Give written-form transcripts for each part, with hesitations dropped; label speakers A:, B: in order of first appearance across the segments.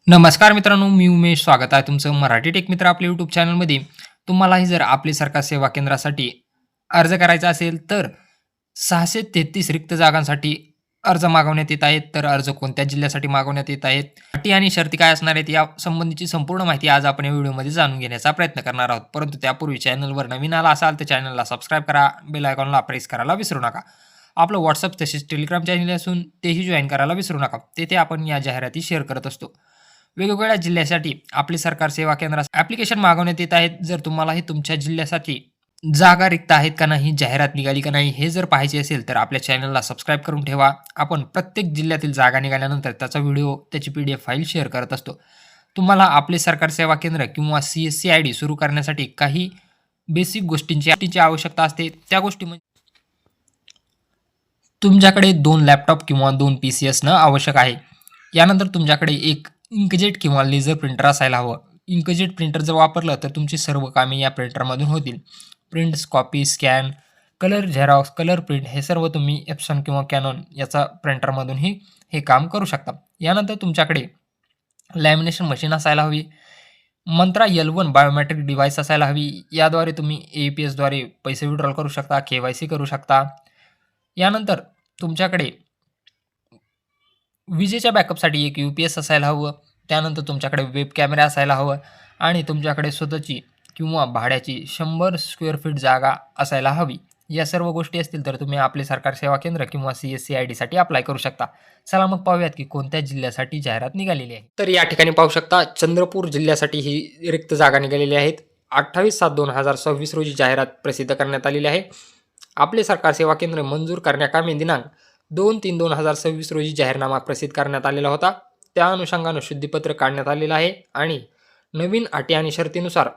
A: नमस्कार मित्रांनो, मी उमेश. स्वागत आहे तुमचं मराठी टेक मित्र आपल्या यूट्यूब चॅनलमध्ये. तुम्हालाही जर आपली सरकार सेवा केंद्रासाठी अर्ज करायचा असेल, तर 633 रिक्त जागांसाठी अर्ज मागवण्यात येत आहेत. तर अर्ज कोणत्या जिल्ह्यासाठी मागवण्यात येत आहेत, अटी आणि शर्ती काय असणार आहेत, या संबंधीची संपूर्ण माहिती आज आपण या व्हिडिओमध्ये जाणून घेण्याचा प्रयत्न करणार आहोत. परंतु त्यापूर्वी चॅनलवर नवीन आला असाल, तर चॅनलला सबस्क्राईब करा, बेल आयकॉनला प्रेस करायला विसरू नका. आपलं WhatsApp तसेच टेलिग्राम चॅनल असून तेही जॉईन करायला विसरू नका. तेथे आपण या जाहिराती शेअर करत असतो. वेगवेगळ्या जिल्ह्यासाठी आपली सरकार सेवा केंद्रास ॲप्लिकेशन मागवण्यात येत आहेत. जर तुम्हालाही तुमच्या जिल्ह्यासाठी जागा रिक्त आहेत का नाही, जाहिरात निघाली का नाही, हे जर पाहायचे असेल, तर आपल्या चॅनलला सबस्क्राईब करून ठेवा. आपण प्रत्येक जिल्ह्यातील जागा निघाल्यानंतर त्याचा व्हिडिओ, त्याची PDF फाईल शेअर करत असतो. तुम्हाला आपले सरकार सेवा केंद्र किंवा CSC ID सुरू करण्यासाठी काही बेसिक गोष्टींची आवश्यकता असते. त्या गोष्टी म्हणजे तुमच्याकडे 2 लॅपटॉप किंवा 2 PC असणं आवश्यक आहे. यानंतर तुमच्याकडे एक इंकजेट किंवा लेझर प्रिंटर असायला हवं. इंकजेट प्रिंटर जर वापरलं तर तुमची सर्व कामे या प्रिंटरमधून होतील. Prints, copy, scan, colour Xerox, colour print हे सर्व तुम्ही एप्सन किंवा कॅनॉन याचा प्रिंटरमधूनही हे काम करू शकता. यानंतर तुमच्याकडे लॅमिनेशन मशीन असायला हवी. मंत्रा L1 बायोमेट्रिक डिव्हाइस असायला हवी. याद्वारे तुम्ही APSद्वारे पैसे विड्रॉल करू शकता, KYC करू शकता. यानंतर तुमच्याकडे विजेच्या बॅकअपसाठी एक UPS असायला हवं. त्यानंतर तुमच्याकडे वेब कॅमेरा असायला हवं आणि तुमच्याकडे स्वतःची किंवा भाड्याची 100 स्क्वेअर फीट जागा असायला हवी. या सर्व गोष्टी असतील तर तुम्ही आपले सरकार सेवा केंद्र किंवा CSC IDसाठी अप्लाय करू शकता. चला मग पाहूयात की कोणत्या जिल्ह्यासाठी जाहिरात निघालेली आहे. तर या ठिकाणी पाहू शकता, चंद्रपूर जिल्ह्यासाठी ही रिक्त जागा निघालेली आहेत. 28/7/2026 रोजी जाहिरात प्रसिद्ध करण्यात आलेली आहे. आपले सरकार सेवा केंद्र मंजूर करण्याकामी दिनांक 2/3/2026 रोजी जाहीरनामा प्रसिद्ध करण्यात आलेला होता. त्या अनुषंगानं शुद्धीपत्र काढण्यात आलेलं आहे आणि नवीन अटी आणि शर्तीनुसार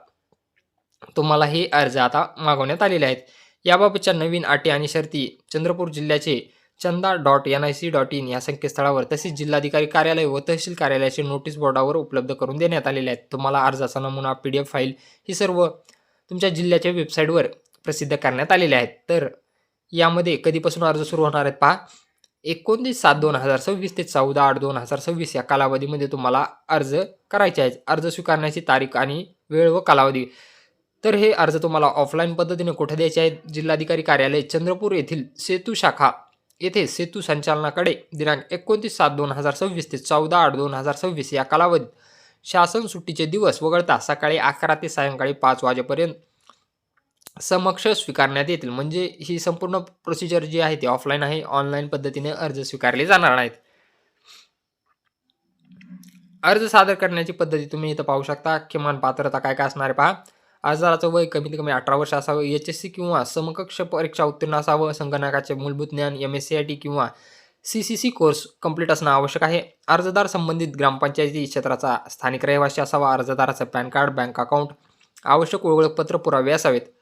A: तुम्हाला हे अर्ज आता मागवण्यात आलेले आहेत. याबाबतच्या नवीन अटी आणि शर्ती चंद्रपूर जिल्ह्याचे चंदा.nic.in या संकेतस्थळावर तसेच जिल्हाधिकारी कार्यालय व तहसील कार्यालयाचे नोटीस बोर्डावर उपलब्ध करून देण्यात आलेले आहेत. तुम्हाला अर्जाचा नमुना, PDF फाईल ही सर्व तुमच्या जिल्ह्याच्या वेबसाईटवर प्रसिद्ध करण्यात आलेले आहेत. तर यामध्ये कधीपासून अर्ज सुरू होणार आहेत पहा. 29/7/2026 ते 14/8/2026 या कालावधीमध्ये तुम्हाला अर्ज करायचे आहेत. अर्ज स्वीकारण्याची तारीख आणि वेळ व कालावधी. तर हे अर्ज तुम्हाला ऑफलाईन पद्धतीने कुठे द्यायचे आहेत? जिल्हाधिकारी कार्यालय चंद्रपूर येथील सेतू शाखा येथे सेतू संचालनाकडे दिनांक 29/7/2026 ते 14/8/2026 या कालावधीत शासन सुट्टीचे दिवस वगळता सकाळी 11 ते सायंकाळी 5 वाजेपर्यंत समक्ष स्वीकारण्यात येतील. म्हणजे ही संपूर्ण प्रोसिजर जी आहे ती ऑफलाईन आहे. ऑनलाईन पद्धतीने अर्ज स्वीकारले जाणार नाहीत. अर्ज सादर करण्याची पद्धती तुम्ही इथं पाहू शकता. किमान पात्रता काय काय असणार आहे पहा. अर्जदाराचं वय कमीत कमी 18 वर्ष असावं. HSC किंवा समकक्ष परीक्षा उत्तीर्ण असावं. संगणकाचे मूलभूत ज्ञान MSc किंवा CCC कोर्स कंप्लीट असणं आवश्यक आहे. अर्जदार संबंधित ग्रामपंचायती क्षेत्राचा स्थानिक रहिवासी असावा. अर्जदाराचं पॅन कार्ड, बँक अकाउंट, आवश्यक ओळखपत्र पुरावे असावेत.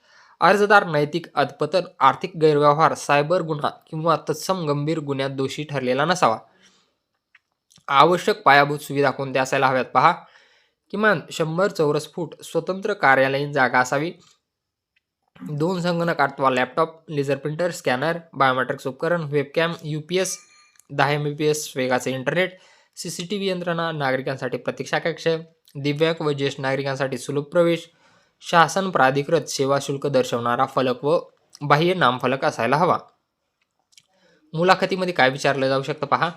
A: अर्जदार नैतिक अधपतन, आर्थिक गैरव्यवहार, सायबर गुन्हा किंवा तत्सम गंभीर गुन्ह्यात दोषी ठरलेला नसावा. आवश्यक पायाभूत सुविधा कोणत्या असायला हव्यात पहा. किमान 100 चौरस फूट स्वतंत्र कार्यालयीन जागा असावी. 2 संगणक अथवा laptop, laser printer, scanner, biometrics उपकरण, वेबकॅम, UPS, 10 MBPS वेगाचे इंटरनेट, CCTV यंत्रणा, नागरिकांसाठी प्रतीक्षा कक्ष, दिव्यांग व ज्येष्ठ नागरिकांसाठी सुलभ प्रवेश, शासन प्राधिकृत सेवा शुल्क दर्शवणारा फलक व बाह्य नामफलक असायला हवा. मुलाखतीमध्ये काय विचारलं जाऊ शकतं पहा.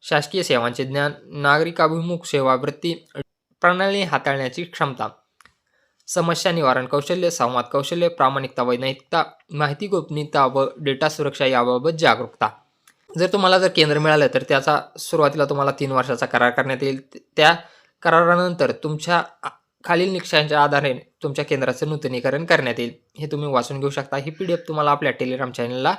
A: शासकीय सेवांचे ज्ञान, नागरिकाभिमुख सेवावृत्ती, प्रणाली हाताळण्याची क्षमता, समस्या निवारण कौशल्य, संवाद कौशल्य, प्रामाणिकता व नैतिकता, माहिती गोपनीयता व डेटा सुरक्षा याबाबत जागरूकता. जर केंद्र मिळालं तर त्याचा सुरुवातीला तुम्हाला 3 वर्षाचा करार करण्यात येईल. त्या करारानंतर तुमच्या खालील निकषांच्या आधारे तुमच्या केंद्राचं नूतनीकरण करण्यात येईल. हे तुम्ही वाचून घेऊ शकता. ही PDF तुम्हाला आपल्या टेलिग्राम चॅनलला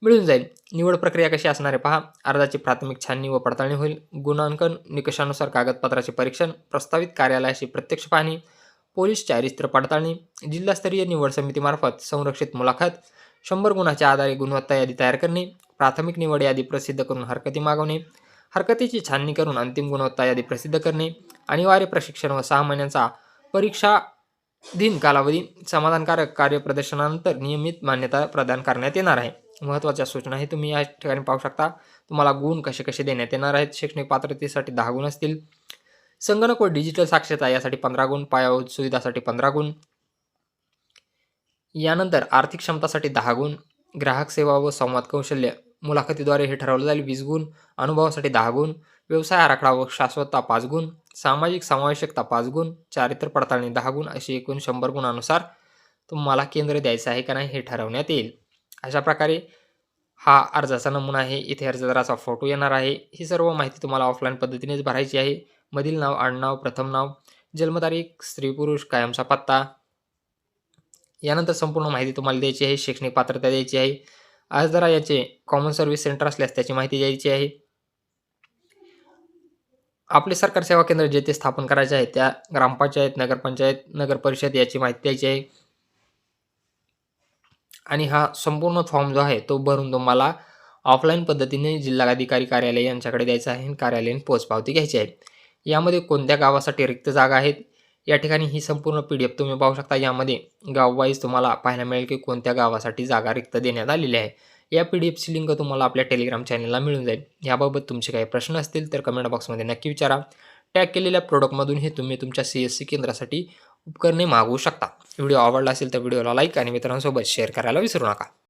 A: मिळून जाईल. निवड प्रक्रिया कशी असणार आहे पहा. अर्जाची प्राथमिक छाननी व पडताळणी होईल. गुणांकन निकषानुसार कागदपत्राचे परीक्षण, प्रस्तावित कार्यालयाची प्रत्यक्ष पाहणी, पोलीस चारित्र्य पडताळणी, जिल्हास्तरीय निवड समितीमार्फत संरक्षित मुलाखत, 100 गुणाच्या आधारे गुणवत्ता यादी तयार करणे, प्राथमिक निवड यादी प्रसिद्ध करून हरकती मागवणे, हरकतीची छाननी करून अंतिम गुणवत्ता यादी प्रसिद्ध करणे, अनिवार्य प्रशिक्षण व 6 महिन्यांचा परीक्षाधीन कालावधी, समाधानकारक कार्यप्रदर्शनानंतर नियमित मान्यता प्रदान करण्यात येणार आहे. महत्त्वाच्या सूचना हे तुम्ही या ठिकाणी पाहू शकता. तुम्हाला गुण कसे कसे देण्यात येणार आहेत. शैक्षणिक पात्रतेसाठी 10 गुण असतील. संगणक व डिजिटल साक्षरता यासाठी 15 गुण, पायाभूत सुविधासाठी 15 गुण, यानंतर आर्थिक क्षमतासाठी 10 गुण, ग्राहक सेवा व संवाद कौशल्य मुलाखतीद्वारे हे ठरवलं जाईल 20 गुण, अनुभवासाठी 10 गुण, व्यवसाय आराखडा व शाश्वतता 5 गुण, सामाजिक समावेशकता 5 गुण, चारित्र्य पडताळणी 10 गुण, अशी एकूण 100 गुणानुसार तुम्हाला केंद्र द्यायचं आहे का नाही हे ठरवण्यात येईल. अशा प्रकारे हा अर्जाचा नमुना आहे. इथे अर्जदाराचा फोटो येणार आहे. ही सर्व माहिती तुम्हाला ऑफलाईन पद्धतीनेच भरायची आहे. मधील नाव, आडनाव, प्रथम नाव, जन्मतारीख, स्त्री पुरुष, कायमचा पत्ता, यानंतर संपूर्ण माहिती तुम्हाला द्यायची आहे. शैक्षणिक पात्रता द्यायची आहे. अर्जदार याचे कॉमन सर्व्हिस सेंटर असल्यास त्याची माहिती द्यायची आहे. आपले सरकार सेवा केंद्र जेथे स्थापन करायचे आहे त्या ग्रामपंचायत, नगरपंचायत, नगर परिषद याची माहिती द्यायची आहे. आणि हा संपूर्ण फॉर्म जो आहे तो भरून तुम्हाला ऑफलाईन पद्धतीने जिल्हाधिकारी कार्यालय यांच्याकडे द्यायचा आहे आणि कार्यालयीन पोचपावती घ्यायची आहे. यामध्ये कोणत्या गावासाठी रिक्त जागा आहेत या ठिकाणी ही संपूर्ण PDF तुम्ही पाहू शकता. यामध्ये गाववाईज तुम्हाला पाहायला मिळेल की कोणत्या गावासाठी जागा रिक्त देण्यात आलेली आहे. या PDFची लिंक तुम्हाला आपल्या टेलिग्राम चॅनलला मिळून जाईल. याबाबत तुमचे काही प्रश्न असतील तर कमेंट बॉक्समध्ये नक्की विचारा. टॅग केलेल्या प्रोडक्टमधून हे तुम्ही तुमच्या CSC केंद्रासाठी उपकरणे मागवू शकता. व्हिडिओ आवडला असेल तर व्हिडिओला लाईक आणि मित्रांसोबत शेअर करायला विसरू नका.